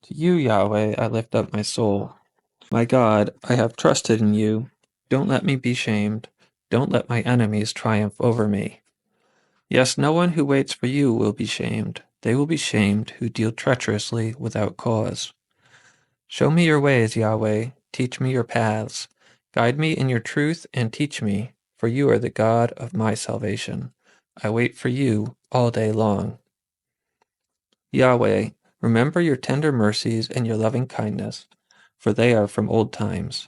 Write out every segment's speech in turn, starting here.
To you, Yahweh, I lift up my soul. My God, I have trusted in you. Don't let me be shamed. Don't let my enemies triumph over me. Yes, no one who waits for you will be shamed. They will be shamed who deal treacherously without cause. Show me your ways, Yahweh. Teach me your paths. Guide me in your truth and teach me, for you are the God of my salvation. I wait for you all day long. Yahweh, remember your tender mercies and your loving kindness, for they are from old times.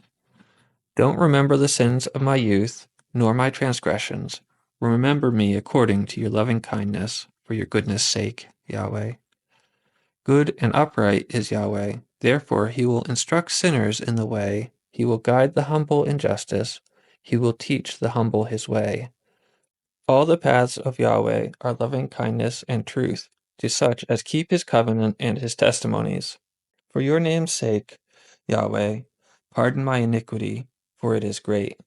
Don't remember the sins of my youth, nor my transgressions. Remember me according to your loving kindness, for your goodness' sake, Yahweh. Good and upright is Yahweh, therefore he will instruct sinners in the way, he will guide the humble in justice, he will teach the humble his way. All the paths of Yahweh are loving kindness and truth to such as keep his covenant and his testimonies. For your name's sake, Yahweh, pardon my iniquity, for it is great.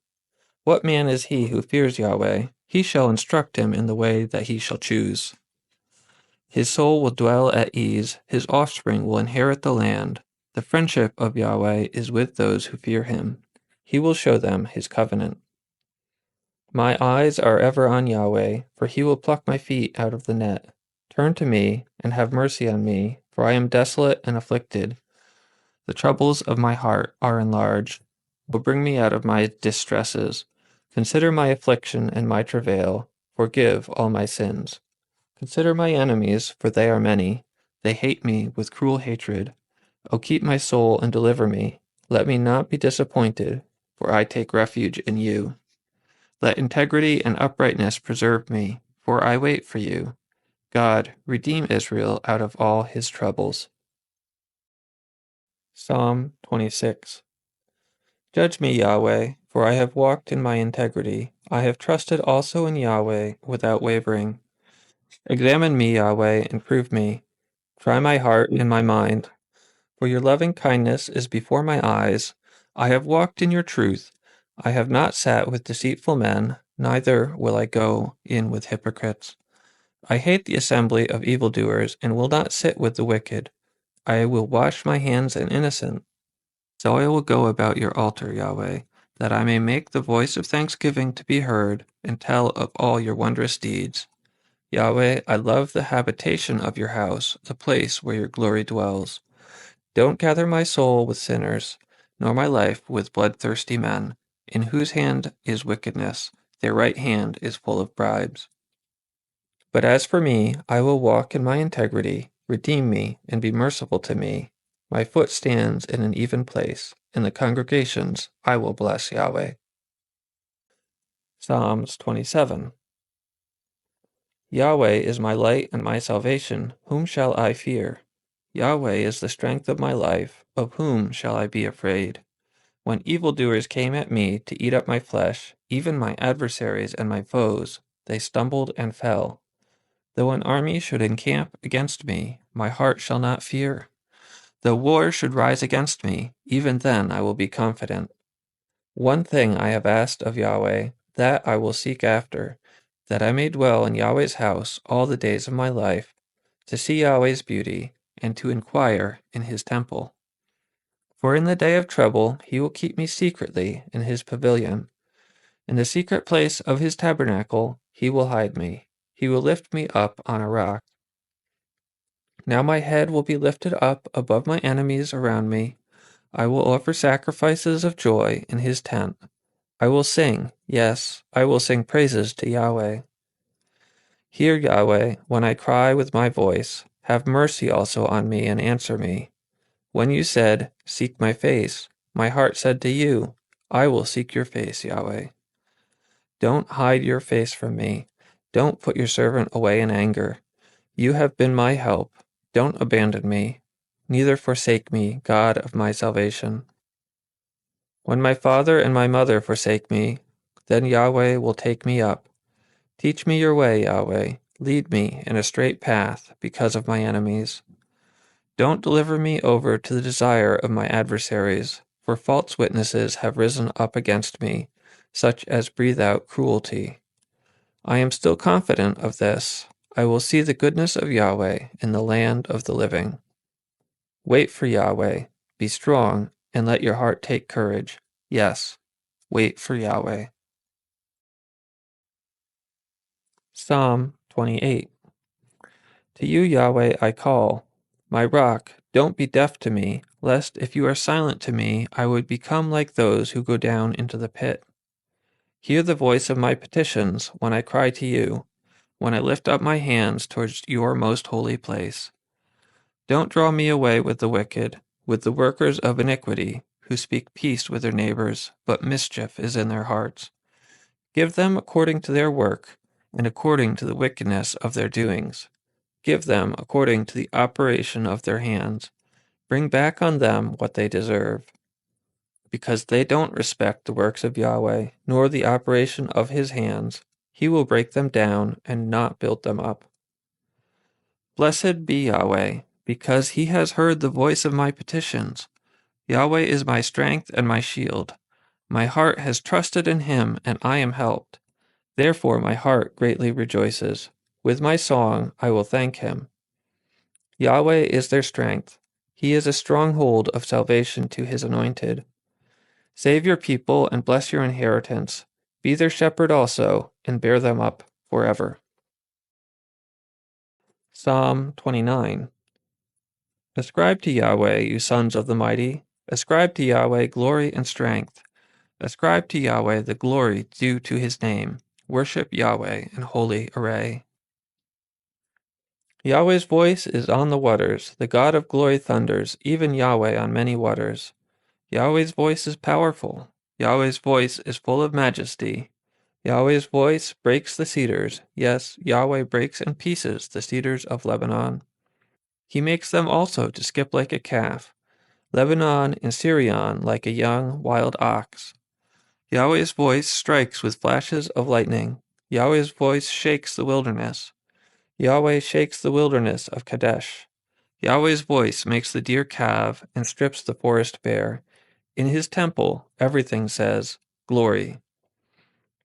What man is he who fears Yahweh? He shall instruct him in the way that he shall choose. His soul will dwell at ease, his offspring will inherit the land. The friendship of Yahweh is with those who fear him. He will show them his covenant. My eyes are ever on Yahweh, for he will pluck my feet out of the net. Turn to me, and have mercy on me, for I am desolate and afflicted. The troubles of my heart are enlarged. Will bring me out of my distresses. Consider my affliction and my travail. Forgive all my sins. Consider my enemies, for they are many. They hate me with cruel hatred. O keep my soul and deliver me. Let me not be disappointed, for I take refuge in you. Let integrity and uprightness preserve me, for I wait for you. God, redeem Israel out of all his troubles. Psalm 26. Judge me, Yahweh, for I have walked in my integrity. I have trusted also in Yahweh without wavering. Examine me, Yahweh, and prove me. Try my heart and my mind. For your loving kindness is before my eyes. I have walked in your truth. I have not sat with deceitful men, neither will I go in with hypocrites. I hate the assembly of evildoers, and will not sit with the wicked. I will wash my hands in innocence. So I will go about your altar, Yahweh, that I may make the voice of thanksgiving to be heard, and tell of all your wondrous deeds. Yahweh, I love the habitation of your house, the place where your glory dwells. Don't gather my soul with sinners, nor my life with bloodthirsty men, in whose hand is wickedness, their right hand is full of bribes. But as for me, I will walk in my integrity. Redeem me, and be merciful to me. My foot stands in an even place. In the congregations I will bless Yahweh. Psalms 27. Yahweh is my light and my salvation. Whom shall I fear? Yahweh is the strength of my life. Of whom shall I be afraid? When evildoers came at me to eat up my flesh, even my adversaries and my foes, they stumbled and fell. Though an army should encamp against me, my heart shall not fear. Though war should rise against me, even then I will be confident. One thing I have asked of Yahweh, that I will seek after, that I may dwell in Yahweh's house all the days of my life, to see Yahweh's beauty, and to inquire in his temple. For in the day of trouble he will keep me secretly in his pavilion. In the secret place of his tabernacle he will hide me. He will lift me up on a rock. Now my head will be lifted up above my enemies around me. I will offer sacrifices of joy in his tent. I will sing, yes, I will sing praises to Yahweh. Hear, Yahweh, when I cry with my voice. Have mercy also on me and answer me. When you said, seek my face, my heart said to you, I will seek your face, Yahweh. Don't hide your face from me. Don't put your servant away in anger. You have been my help. Don't abandon me, neither forsake me, God of my salvation. When my father and my mother forsake me, then Yahweh will take me up. Teach me your way, Yahweh. Lead me in a straight path because of my enemies. Don't deliver me over to the desire of my adversaries, for false witnesses have risen up against me, such as breathe out cruelty. I am still confident of this. I will see the goodness of Yahweh in the land of the living. Wait for Yahweh. Be strong, and let your heart take courage. Yes, wait for Yahweh. Psalm 28. To you, Yahweh, I call. My rock, don't be deaf to me, lest if you are silent to me, I would become like those who go down into the pit. Hear the voice of my petitions when I cry to you, when I lift up my hands towards your most holy place. Don't draw me away with the wicked, with the workers of iniquity, who speak peace with their neighbors, but mischief is in their hearts. Give them according to their work, and according to the wickedness of their doings. Give them according to the operation of their hands. Bring back on them what they deserve. Because they don't respect the works of Yahweh, nor the operation of his hands, he will break them down and not build them up. Blessed be Yahweh, because he has heard the voice of my petitions. Yahweh is my strength and my shield. My heart has trusted in him, and I am helped. Therefore my heart greatly rejoices. With my song I will thank him. Yahweh is their strength. He is a stronghold of salvation to his anointed. Save your people and bless your inheritance. Be their shepherd also, and bear them up forever. Psalm 29. Ascribe to Yahweh, you sons of the mighty. Ascribe to Yahweh glory and strength. Ascribe to Yahweh the glory due to his name. Worship Yahweh in holy array. Yahweh's voice is on the waters. The God of glory thunders, even Yahweh on many waters. Yahweh's voice is powerful. Yahweh's voice is full of majesty. Yahweh's voice breaks the cedars. Yes, Yahweh breaks in pieces the cedars of Lebanon. He makes them also to skip like a calf. Lebanon and Sirion like a young wild ox. Yahweh's voice strikes with flashes of lightning. Yahweh's voice shakes the wilderness. Yahweh shakes the wilderness of Kadesh. Yahweh's voice makes the deer calve and strips the forest bare. In his temple, everything says, Glory.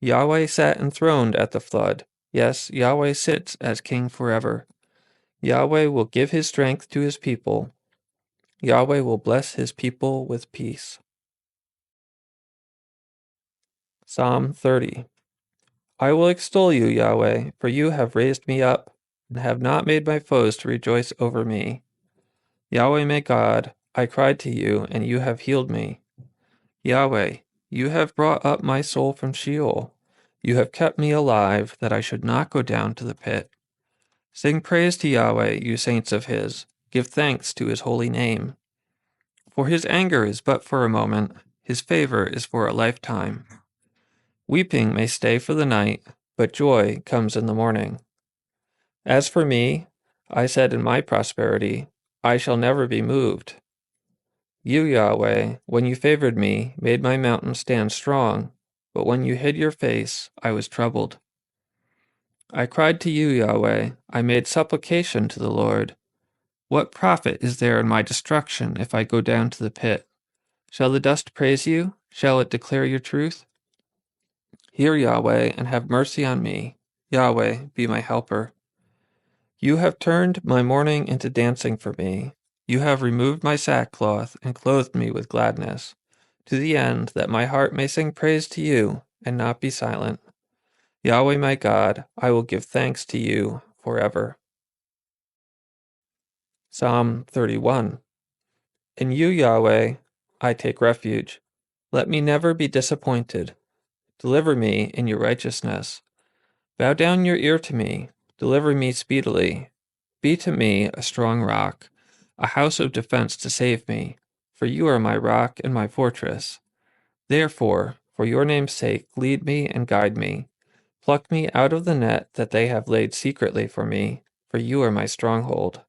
Yahweh sat enthroned at the flood. Yes, Yahweh sits as king forever. Yahweh will give his strength to his people. Yahweh will bless his people with peace. Psalm 30. I will extol you, Yahweh, for you have raised me up, and have not made my foes to rejoice over me. Yahweh my God, I cried to you, and you have healed me. Yahweh, you have brought up my soul from Sheol. You have kept me alive, that I should not go down to the pit. Sing praise to Yahweh, you saints of his. Give thanks to his holy name. For his anger is but for a moment, his favor is for a lifetime. Weeping may stay for the night, but joy comes in the morning. As for me, I said in my prosperity, I shall never be moved. You, Yahweh, when you favored me, made my mountain stand strong, but when you hid your face, I was troubled. I cried to you, Yahweh, I made supplication to the Lord. What profit is there in my destruction if I go down to the pit? Shall the dust praise you? Shall it declare your truth? Hear, Yahweh, and have mercy on me. Yahweh, be my helper. You have turned my mourning into dancing for me. You have removed my sackcloth and clothed me with gladness, to the end that my heart may sing praise to you and not be silent. Yahweh my God, I will give thanks to you forever. Psalm 31. In you, Yahweh, I take refuge. Let me never be disappointed. Deliver me in your righteousness. Bow down your ear to me. Deliver me speedily. Be to me a strong rock, a house of defense to save me, for you are my rock and my fortress. Therefore, for your name's sake, lead me and guide me. Pluck me out of the net that they have laid secretly for me, for you are my stronghold.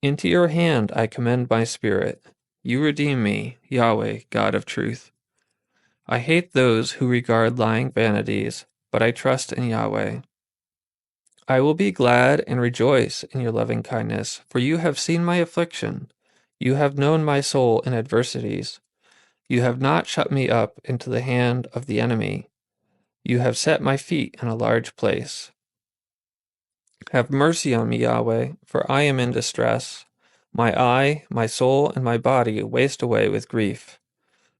Into your hand I commend my spirit. You redeem me, Yahweh, God of truth. I hate those who regard lying vanities, but I trust in Yahweh. I will be glad and rejoice in your loving kindness, for you have seen my affliction. You have known my soul in adversities. You have not shut me up into the hand of the enemy. You have set my feet in a large place. Have mercy on me, Yahweh, for I am in distress. My eye, my soul, and my body waste away with grief.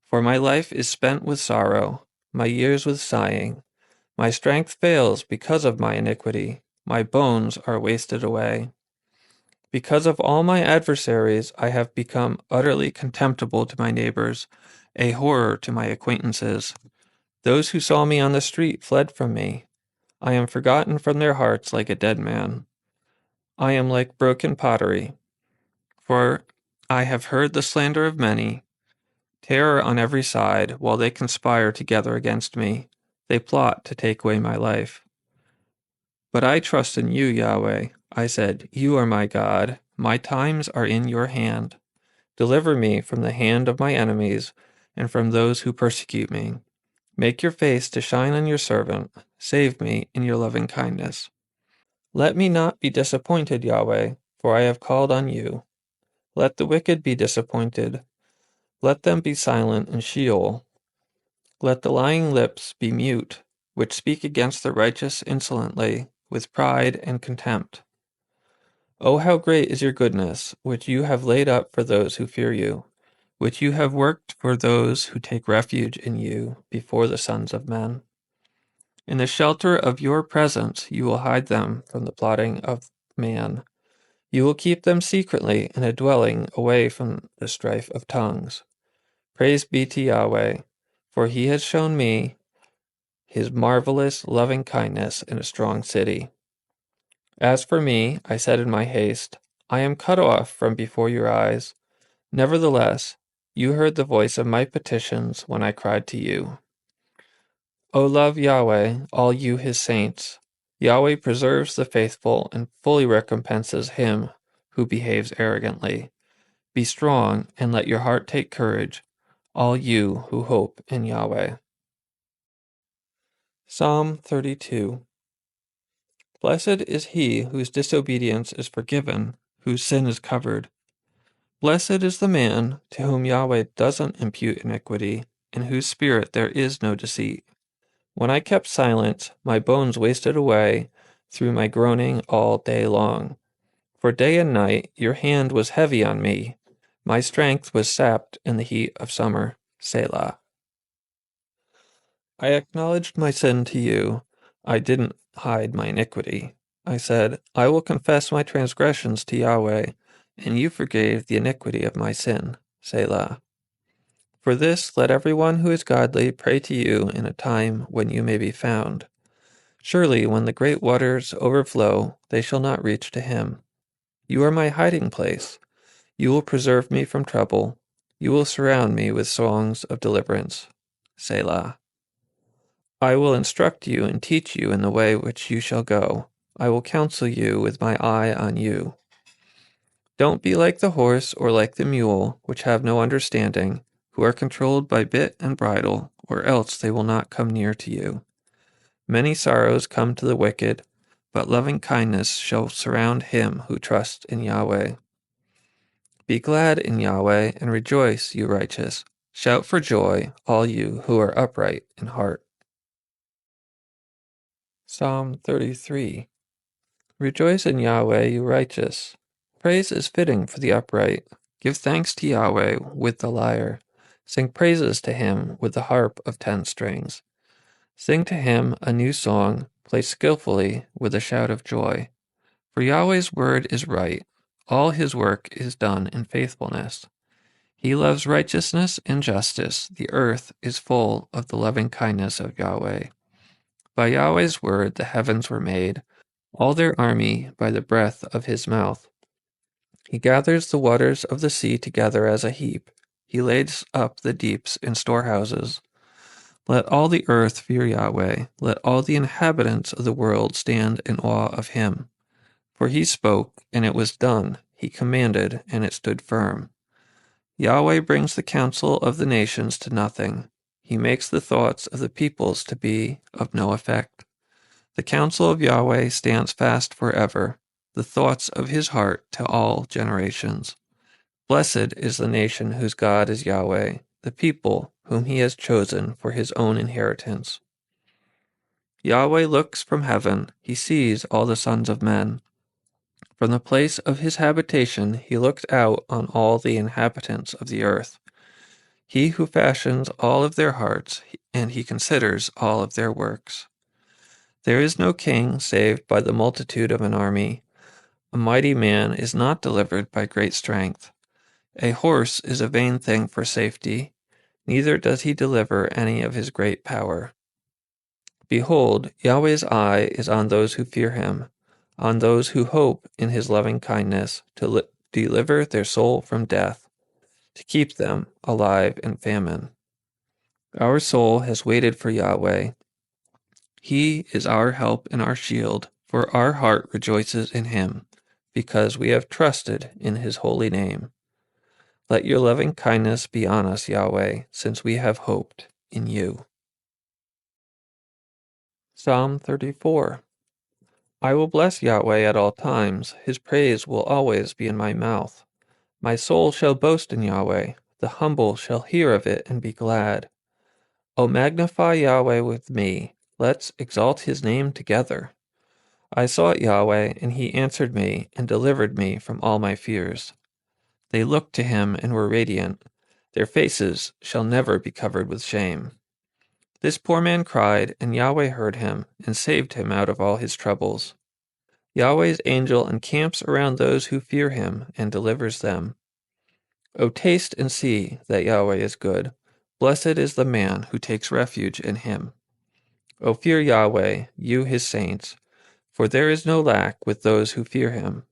For my life is spent with sorrow, my years with sighing. My strength fails because of my iniquity. My bones are wasted away. Because of all my adversaries, I have become utterly contemptible to my neighbors, a horror to my acquaintances. Those who saw me on the street fled from me. I am forgotten from their hearts like a dead man. I am like broken pottery, for I have heard the slander of many, terror on every side, while they conspire together against me. They plot to take away my life. But I trust in you, Yahweh. I said, You are my God. My times are in your hand. Deliver me from the hand of my enemies and from those who persecute me. Make your face to shine on your servant. Save me in your loving kindness. Let me not be disappointed, Yahweh, for I have called on you. Let the wicked be disappointed. Let them be silent in Sheol. Let the lying lips be mute, which speak against the righteous insolently, with pride and contempt. Oh, how great is your goodness, which you have laid up for those who fear you, which you have worked for those who take refuge in you before the sons of men. In the shelter of your presence you will hide them from the plotting of man. You will keep them secretly in a dwelling away from the strife of tongues. Praise be to Yahweh, for he has shown me his marvelous loving kindness in a strong city. As for me, I said in my haste, I am cut off from before your eyes. Nevertheless, you heard the voice of my petitions when I cried to you. O love Yahweh, all you his saints. Yahweh preserves the faithful and fully recompenses him who behaves arrogantly. Be strong and let your heart take courage, all you who hope in Yahweh. Psalm 32. Blessed is he whose disobedience is forgiven, whose sin is covered. Blessed is the man to whom Yahweh doesn't impute iniquity, in whose spirit there is no deceit. When I kept silence, my bones wasted away through my groaning all day long. For day and night your hand was heavy on me. My strength was sapped in the heat of summer. Selah. I acknowledged my sin to you. I didn't hide my iniquity. I said, I will confess my transgressions to Yahweh, and you forgave the iniquity of my sin. Selah. For this, let everyone who is godly pray to you in a time when you may be found. Surely, when the great waters overflow, they shall not reach to him. You are my hiding place. You will preserve me from trouble. You will surround me with songs of deliverance. Selah. I will instruct you and teach you in the way which you shall go. I will counsel you with my eye on you. Don't be like the horse or like the mule, which have no understanding, who are controlled by bit and bridle, or else they will not come near to you. Many sorrows come to the wicked, but loving kindness shall surround him who trusts in Yahweh. Be glad in Yahweh and rejoice, you righteous. Shout for joy, all you who are upright in heart. Psalm 33. Rejoice in Yahweh, you righteous. Praise is fitting for the upright. Give thanks to Yahweh with the lyre. Sing praises to him with the harp of 10 strings. Sing to him a new song, play skillfully with a shout of joy. For Yahweh's word is right. All his work is done in faithfulness. He loves righteousness and justice. The earth is full of the loving kindness of Yahweh. By Yahweh's word the heavens were made, all their army by the breath of his mouth. He gathers the waters of the sea together as a heap. He lays up the deeps in storehouses. Let all the earth fear Yahweh. Let all the inhabitants of the world stand in awe of him. For he spoke, and it was done. He commanded, and it stood firm. Yahweh brings the counsel of the nations to nothing. He makes the thoughts of the peoples to be of no effect. The counsel of Yahweh stands fast forever, the thoughts of his heart to all generations. Blessed is the nation whose God is Yahweh, the people whom he has chosen for his own inheritance. Yahweh looks from heaven, he sees all the sons of men. From the place of his habitation he looked out on all the inhabitants of the earth. He who fashions all of their hearts, and he considers all of their works. There is no king saved by the multitude of an army. A mighty man is not delivered by great strength. A horse is a vain thing for safety, neither does he deliver any of his great power. Behold, Yahweh's eye is on those who fear him, on those who hope in his loving kindness, to deliver their soul from death, to keep them alive in famine. Our soul has waited for Yahweh. He is our help and our shield, for our heart rejoices in him, because we have trusted in his holy name. Let your loving kindness be on us, Yahweh, since we have hoped in you. Psalm 34. I will bless Yahweh at all times. His praise will always be in my mouth. My soul shall boast in Yahweh. The humble shall hear of it and be glad. O magnify Yahweh with me. Let's exalt his name together. I sought Yahweh, and he answered me and delivered me from all my fears. They looked to him and were radiant. Their faces shall never be covered with shame. This poor man cried, and Yahweh heard him and saved him out of all his troubles. Yahweh's angel encamps around those who fear him and delivers them. O taste and see that Yahweh is good. Blessed is the man who takes refuge in him. O fear Yahweh, you his saints, for there is no lack with those who fear him.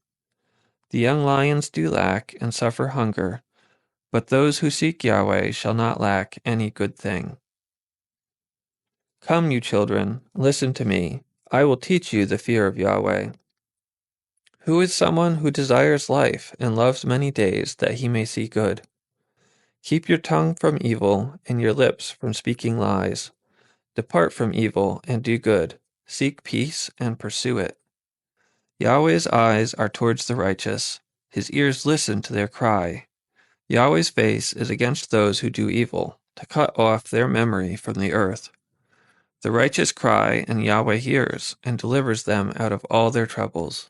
The young lions do lack and suffer hunger, but those who seek Yahweh shall not lack any good thing. Come, you children, listen to me. I will teach you the fear of Yahweh. Who is someone who desires life and loves many days that he may see good? Keep your tongue from evil and your lips from speaking lies. Depart from evil and do good. Seek peace and pursue it. Yahweh's eyes are towards the righteous. His ears listen to their cry. Yahweh's face is against those who do evil, to cut off their memory from the earth. The righteous cry, and Yahweh hears, and delivers them out of all their troubles.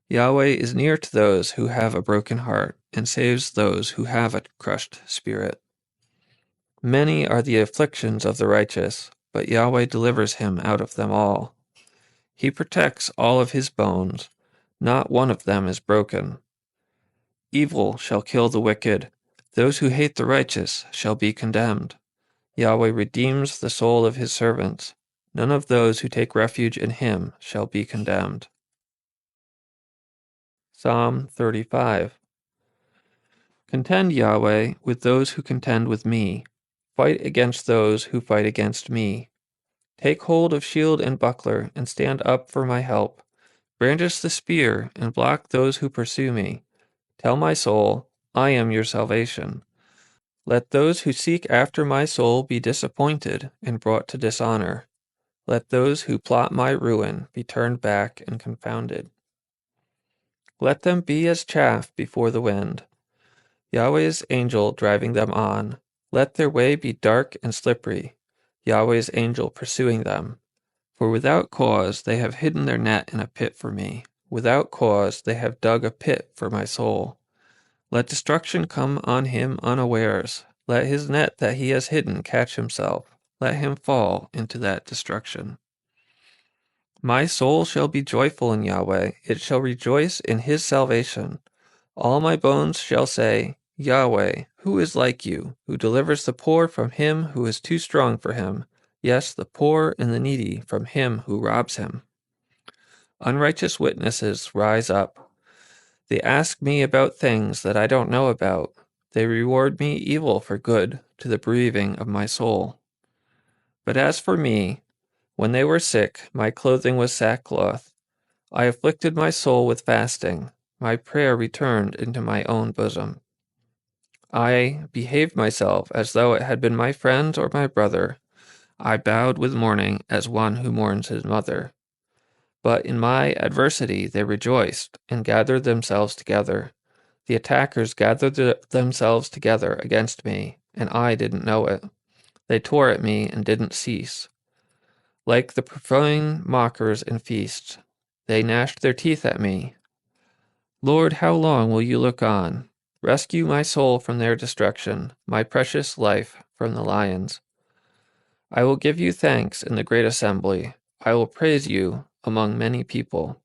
Yahweh is near to those who have a broken heart, and saves those who have a crushed spirit. Many are the afflictions of the righteous, but Yahweh delivers him out of them all. He protects all of his bones, not one of them is broken. Evil shall kill the wicked, those who hate the righteous shall be condemned. Yahweh redeems the soul of his servants. None of those who take refuge in him shall be condemned. Psalm 35. Contend, Yahweh, with those who contend with me. Fight against those who fight against me. Take hold of shield and buckler, and stand up for my help. Brandish the spear, and block those who pursue me. Tell my soul, I am your salvation. Let those who seek after my soul be disappointed and brought to dishonor. Let those who plot my ruin be turned back and confounded. Let them be as chaff before the wind, Yahweh's angel driving them on. Let their way be dark and slippery, Yahweh's angel pursuing them. For without cause they have hidden their net in a pit for me. Without cause they have dug a pit for my soul. Let destruction come on him unawares. Let his net that he has hidden catch himself. Let him fall into that destruction. My soul shall be joyful in Yahweh. It shall rejoice in his salvation. All my bones shall say, Yahweh, who is like you, who delivers the poor from him who is too strong for him, yes, the poor and the needy from him who robs him. Unrighteous witnesses rise up. They ask me about things that I don't know about. They reward me evil for good, to the bereaving of my soul. But as for me, when they were sick, my clothing was sackcloth. I afflicted my soul with fasting. My prayer returned into my own bosom. I behaved myself as though it had been my friend or my brother. I bowed with mourning as one who mourns his mother. But in my adversity they rejoiced and gathered themselves together. The attackers gathered themselves together against me, and I didn't know it. They tore at me and didn't cease. Like the profane mockers in feasts, they gnashed their teeth at me. Lord, how long will you look on? Rescue my soul from their destruction, my precious life from the lions. I will give you thanks in the great assembly. I will praise you among many people.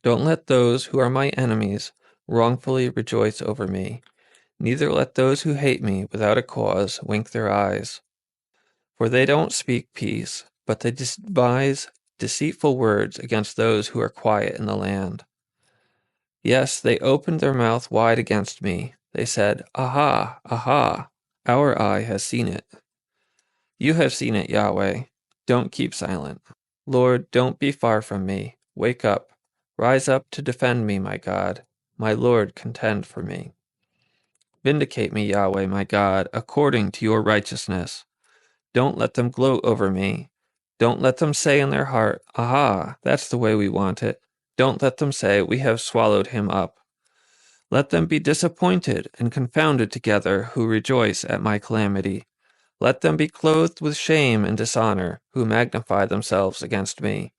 Don't let those who are my enemies wrongfully rejoice over me. Neither let those who hate me without a cause wink their eyes. For they don't speak peace, but they devise deceitful words against those who are quiet in the land. Yes, they opened their mouth wide against me. They said, Aha, aha, our eye has seen it. You have seen it, Yahweh. Don't keep silent. Lord, don't be far from me. Wake up. Rise up to defend me, my God. My Lord, contend for me. Vindicate me, Yahweh, my God, according to your righteousness. Don't let them gloat over me. Don't let them say in their heart, Aha, that's the way we want it. Don't let them say, We have swallowed him up. Let them be disappointed and confounded together who rejoice at my calamity. Let them be clothed with shame and dishonor who magnify themselves against me.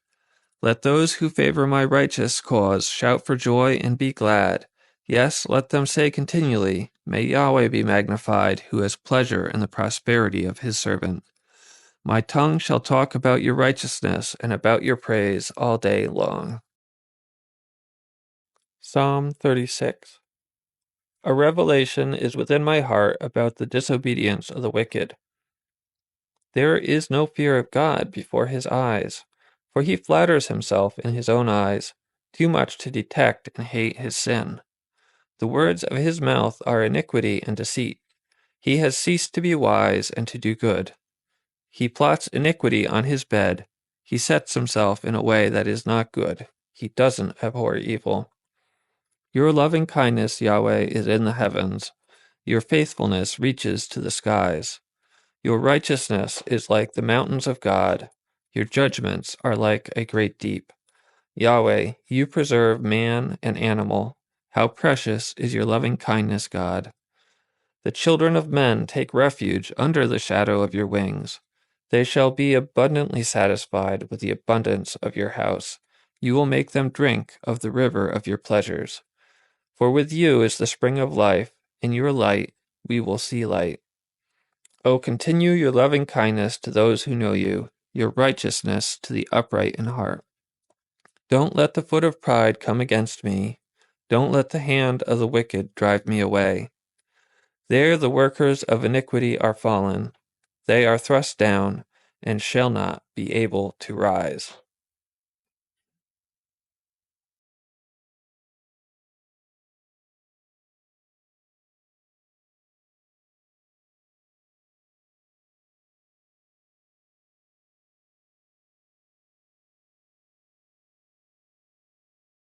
Let those who favor my righteous cause shout for joy and be glad. Yes, let them say continually, May Yahweh be magnified, who has pleasure in the prosperity of his servant. My tongue shall talk about your righteousness and about your praise all day long. Psalm 36. A revelation is within my heart about the disobedience of the wicked. There is no fear of God before his eyes, for he flatters himself in his own eyes, too much to detect and hate his sin. The words of his mouth are iniquity and deceit. He has ceased to be wise and to do good. He plots iniquity on his bed. He sets himself in a way that is not good. He doesn't abhor evil. Your loving kindness, Yahweh, is in the heavens. Your faithfulness reaches to the skies. Your righteousness is like the mountains of God. Your judgments are like a great deep. Yahweh, you preserve man and animal. How precious is your loving kindness, God. The children of men take refuge under the shadow of your wings. They shall be abundantly satisfied with the abundance of your house. You will make them drink of the river of your pleasures. For with you is the spring of life. In your light we will see light. O continue your loving kindness to those who know you, your righteousness to the upright in heart. Don't let the foot of pride come against me. Don't let the hand of the wicked drive me away. There the workers of iniquity are fallen. They are thrust down and shall not be able to rise.